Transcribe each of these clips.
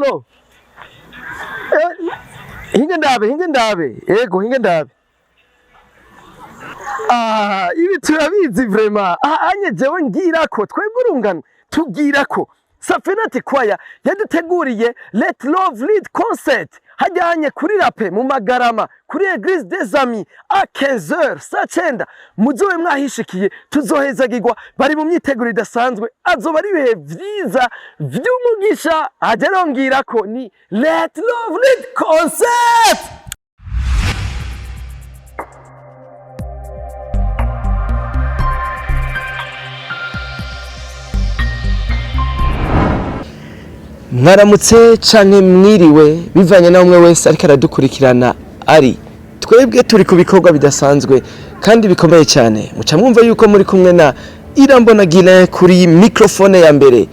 Allo. Hinge ndabe. Ego hinge ndabe. Ibi turabizi vraiment. Anye jewe ngirako twebwe urungano tugirako. SAFENATI Choir yaduteguriye Let Love Lead concert hajyanye kuri rape mu Magarama kuri Église des Amis à 15h saa 9 muzobe mwahishikiye tuzohezagirwa bari mu myiteguro idasanzwe azoba ari bihe vyiza vy'umugisha ajerongira ko ni Let Love Lead concert. Mwaramutse canke mwiriwe bivanye na umwe wese ariko aradukurikirana ari twebwe turi ku bikorwa bidasanzwe kandi bikomeye cyane muca mwumva yuko muri kumwe na Irambona Gile kuri microphone ya mbere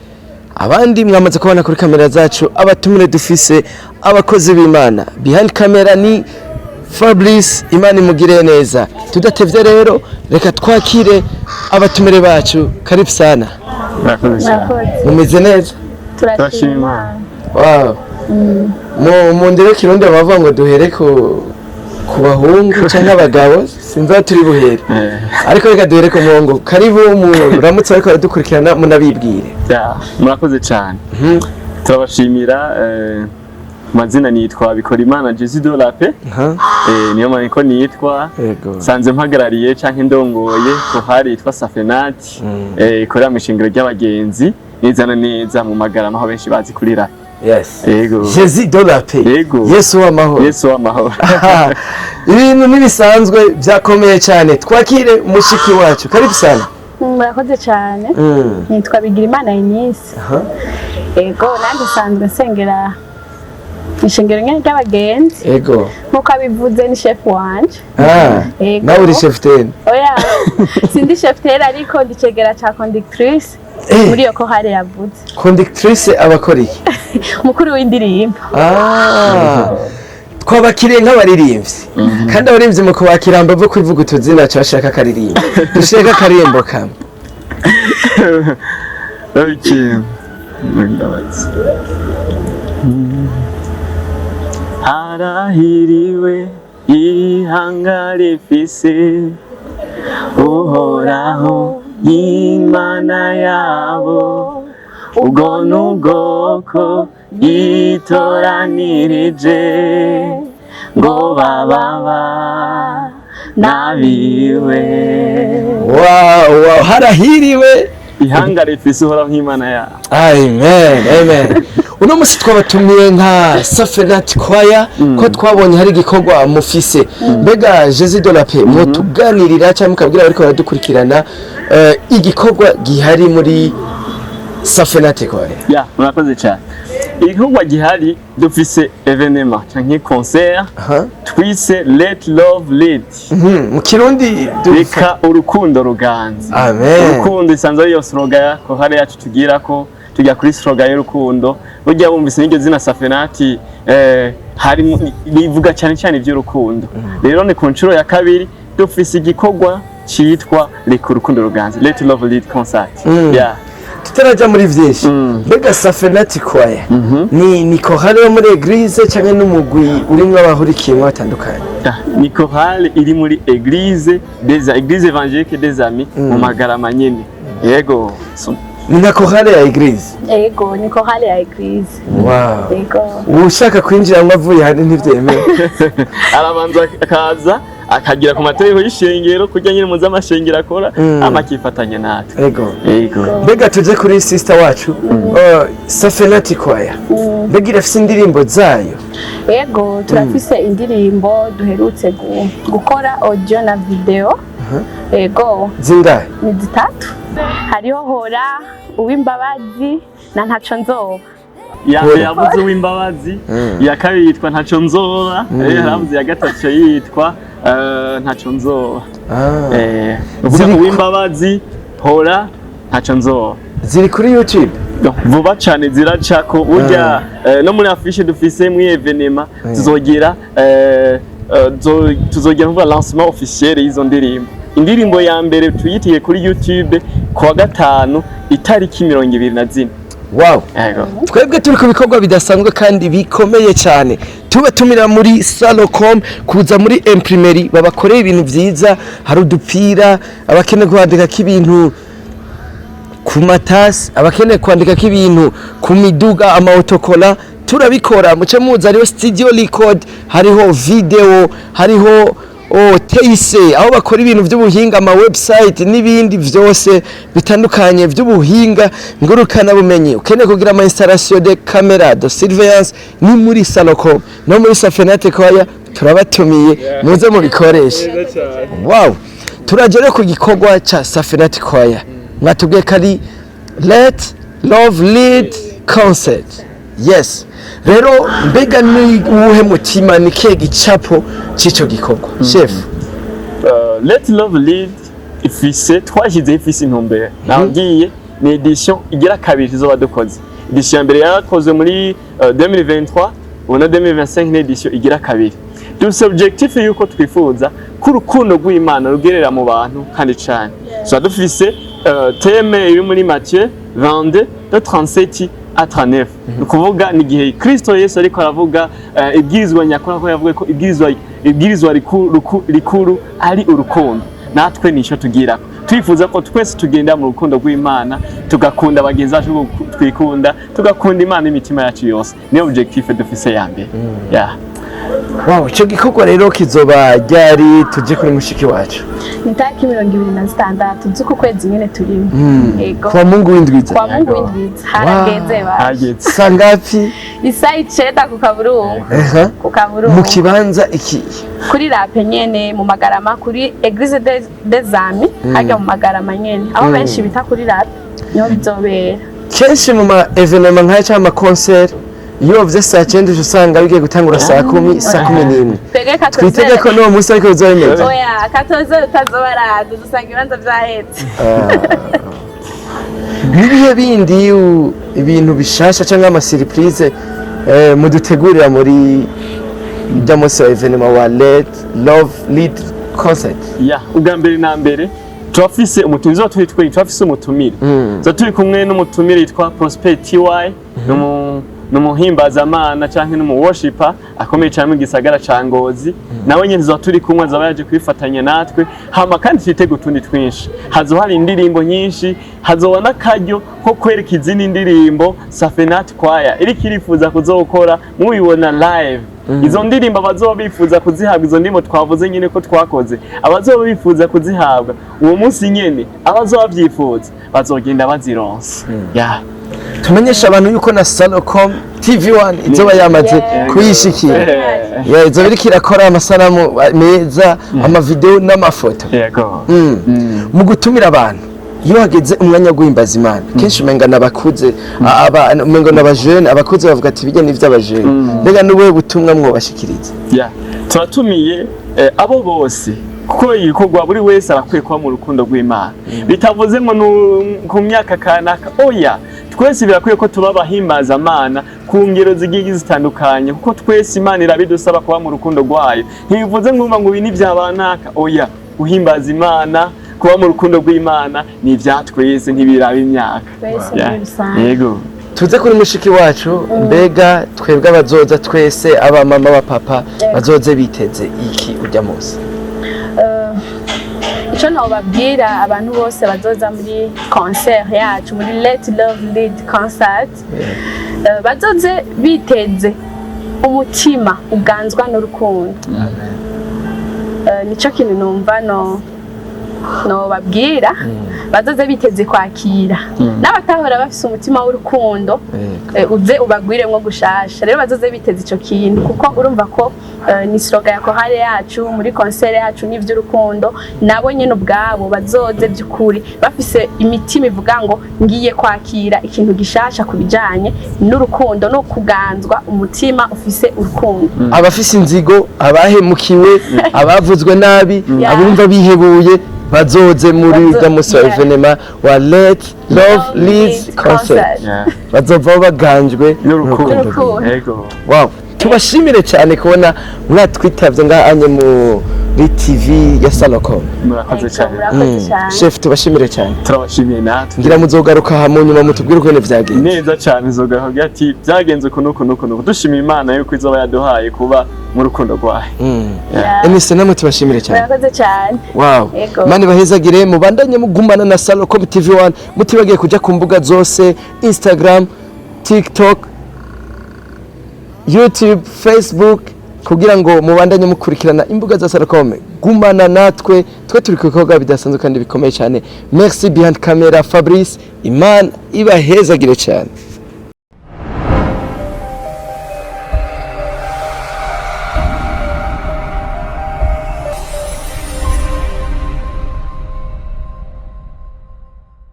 abandi mwamaze kubona kuri kamera zacu abatumire dufise abakozi b'Imana behind camera ni Fabrice Imani mugire neza tudatevye rero reka twakire abatumire bacu karibu sana mumeze neza turashima. Wow. Mu ndero kirundi bavuga ngo duhere ku bahungu cyangwa abagabo sinza turi buhere. Ariko reka duhere ku muhungu. Karibu muramutse ariko aradukurikirana munabibwire. Murakoze cyane. Turabashimira mazina nitwa Bikorimana Jezi de la Paix. Niyo maniko nitwa sanze mpagarariye canke ndongoye ko hari yitwa SAFENATI ikorera mu shingiro ry'abagenzi nizana neza mu Magarama aho benshi bazi kurira. Yes. Jezi de la Paix. Yesu w'amahoro. Ibintu nibisanzwe byakomeye cyane twakire umushiki wacu karibu sana. Murakoze cyane. Nitwa Bigirimana Inisi. Nandi sanzwe sengera ishengero nyene ry'abagenzi. Nkuko abivuze ni chef wanje. Nawe uri chef ten. Oya. Sindi chef ten ariko ndicegera cha conductrice. Muri yo ko hari yavuze. Conductrice abakora iki? Mukuru w'indirimbo. Twabakiriye nk'abaririmbyi. Kandi abaririmbyi mu kubakira mbavo kwivuga utuzina cyashaka karirimbo. Dushaka karimbo kamwe. Harahiriwe ihanga rifise uhoraho Imana yabo ubwo n'ubwoko yitoranirije ngo bababa nabiwe. Wow, harahiriwe ihanga rifise uhoraho Imana yabo. Amen. Uno musi twabatumiye nka SAFENATI Choir ko twabonye hari igikorwa mufise mbega Jezi de la Paix mutuganirira cyangwa mukabwira bariko baradukurikirana igikorwa gihari muri SAFENATI Choir. Murakoze cyane. Igikorwa gihari dufise evenement canke concert twise Let Love Lead. Mu Kirundi reka urukundo ruganza. Amen. Urukundo isanzwe yo slogan ko hari yacu tugira ko tujya kuri slogan y'urukundo burya bumvise n'iryo zina SAFENATI hari bivuga cyane iby'urukundo. Rero ni ku nshuro ya kabiri dufise igikorwa cyitwa reka urukundo ruganza Let Love Lead concert. Tutaraja muri vyinshi mbega SAFENATI Choir ni chorale yo muri Église cyangwa n'umugwi urimwe abahurikiye batandukanye? Ni chorale iri muri Église évangélique des Amis mu Magarama nyene. Yego. Ni na chorale ya Église? Ni chorale ya Église. Wow. Ushaka kwinjira ngo avuye handi ntivyemewe. Arabanza akaza akagira ku mateko y'ishengero kujya nyine muza amashengero akora amakifatanya natwe. Mbega tuje kuri sister wacu SAFENATI Choir. Mbega irafise indirimbo zayo? Turafise indirimbo duherutse gukora audio na video. Zingahe? Ni zitatu. Hariho hora uw'imbabazi na ntaco nzoba. Yavuze uw'imbabazi, ya kabiri yitwa ntaco nzoba, yaravuze ya gatatu yitwa ntaco nzoba. Uvuga uw'imbabazi, hora, ntaco nzoba. Ziri kuri YouTube? Vuba cyane ziracako burya no muri affiche dufise mu evenement tuzogira vuba lancement officiel y'izo ndirimbo. Indirimbo ya mbere tuyitiye kuri YouTube kwa gatanu itariki 24. wow twebwe turi ku bikorwa bidasanzwe kandi bikomeye cyane tubatumira muri Salocom kuza muri imprimerie babakoreye ibintu vyiza hari udupira abakeneye kwandika k'ibintu ku matasi abakeneye kwandika k'ibintu ku miduga amaotokola turabikora muce muza hariho studio record hariho video hariho teise aho bakora ibintu by'ubuhinga ama website n'ibindi vyose bitandukanye by'ubuhinga ngurukana bumenyi ukeneye kugira ama installation de camera de surveillance ni muri Salocom no muri SAFENATI Choir turabatumiye muze mu bikoresha wow turagere ku gikorwa ca SAFENATI Choir mwatubwiye kari Let Love Lead Concert yes rero mbega ni uwuhe mutima ni kihe gicapo c'ico gikorwa chef Let Love Lead twashyizeho ifise intumbero nabwiye ni edition igira kabiri izoba dukoze edition ya mbere yarakozwe muri 2023 ubu na 2025 ni edition igira kabiri dufise objectif yuko twifuza ko urukundo rw'Imana rugerera mu bantu kandi cyane so dufise theme iri muri Matthieu 22:37 à 39 nukuvuga ni gihe Kristo Yesu ariko aravuga ibwirizwa nyakuri ko yavuga ko ibwirizwa rikuru ari urukundo natwe nico tugira twifuza ko twese tugenda mu rukundo rw'Imana tugakunda bagenzi bacu twikunda tugakunda Imana imitima yacu yose ni objectif dufise ya mbere wow ico gikorwa rero kizoba ryari tuje kuri mushiki wacu ni tariki 26 z'uku kwezi nyene turimo yego kwa Mungu w'indwiza harageze hageze sangapi isa 9 ku Kaburungu mu kibanza iki kuri rape nyene mu Magarama kuri Eglise des Amis hajya mu Magarama nyene aho benshi bita kuri rape niho bizobera kenshi mu ma evenement nk'aya cyangwa concert iyo vye saa 9 usanga bigiye gutangura saa 10 saa 11 twitege ko no musi ariko bizomeze oya 14 utazobara dusanga ibanza vyahetse nibihe bindi ibintu bishasha cyangwa ama surprise mudutegurira muri damoso evenement wa Let Love Lead Concert ugambere na mbere turafise umutumire turafise umutumire zo turi kumwe n'umutumire yitwa Prosperity numuhimbazamana canke numuworshiper akomeye cyane mu gisagara ca Ngozi nawe nyene zo turi kumwe zaba yaje kwifatanya natwe hama kandi twitege utundi twinshi hazo hari indirimbo nyinshi hazobona karyo ko kwereka izindi indirimbo SAFENATI Choir iri kirifuza kuzokora mubibona live izo ndirimbo abazoba bifuza kuzihabwa izo ndimo twavuze nyene ko twakoze abazoba bifuza kuzihabwa uwo munsi nyene abazoba byifuza bazogenda bazironsa tumenyesha abantu yuko na Salocom TV1 izoba yamaze kuyishikira izo biri kirakora amasanamu meza ama video n'amafoto mu gutumira abantu iyo hageze umwanya guhimbaza Imana kenshi umenga nabakuze umenga nabajene abakuze bavuga ati bijya n'ivy'abajene mbega n'uwe butumwa mwobashikiriza turatumiye abo bose kuko igikorwa buri wese arakwiye kuba mu rukundo rw'Imana bitavuze ngo ku myaka kanaka oya twese birakwiye ko tuba bahimbaza Imana ku ngero zigiye zitandukanye kuko twese Imana irabidusaba kuba mu rukundo rwayo ntibivuze ngo ibi ni byabanaka oya uhimbaza Imana kuba mu rukundo rw'Imana ni ivyatwese ntibiraba imyaka yego tuze kuri mushiki wacu mbega twebwe abazoza twese aba mama ba papa bazoze biteze iki ujya munsi icyo nababwira abantu bose bazoza muri concert yacu muri Let Love Lead Concert bazoze biteze umutima uganzwa n'urukundo nicyo kintu numva no babwira bazoze biteze kwakira n'abatahora bafise umutima w'urukundo uze ubagwiremwo gushasha rero bazoze biteze ico kintu kuko urumva ko ni slogan ya chorale yacu muri concert yacu n'ivy'urukundo nabo nyene ubwabo bazoze by'ukuri bafise imitima ivuga ngo ngiye kwakira ikintu gishasha kubijanye n'urukundo no kuganzwa umutima ufise urukundo abafise inzigo abahemukiwe abavuzwe nabi abumva bihebuye bazoze muri damoso evenement wa Let Love Lead Concert bazova baganjwe n'urukundo yego wow tubashimire cyane kubona mwatwitavye ngahanye kuri TV ya Salocom. murakoze cyane Chef tubashimire cyane. turabashimiye natwe Ngira muzogaruka ha mu nyuma mutubwire uko byagenze. neza cyane zogaho ati byagenze kunuko dushimiye Imana yuko izoba yaduhaye kuba mu rukundo rwayo. Emise namwe tubashimire cyane. murakoze cyane. Wow. Mani bahezagire mubandanye mugumana na Salocom TV1 mutibagiye kuja ku mbuga zose Instagram, TikTok, YouTube, Facebook kugira ngo mubandanye mukurikirana imbuga za Salocom. Gumana natwe twe turi ku bikorwa bidasanzwe kandi bikomeye cyane. Merci behind camera Fabrice. Imana ibahezagire cyane.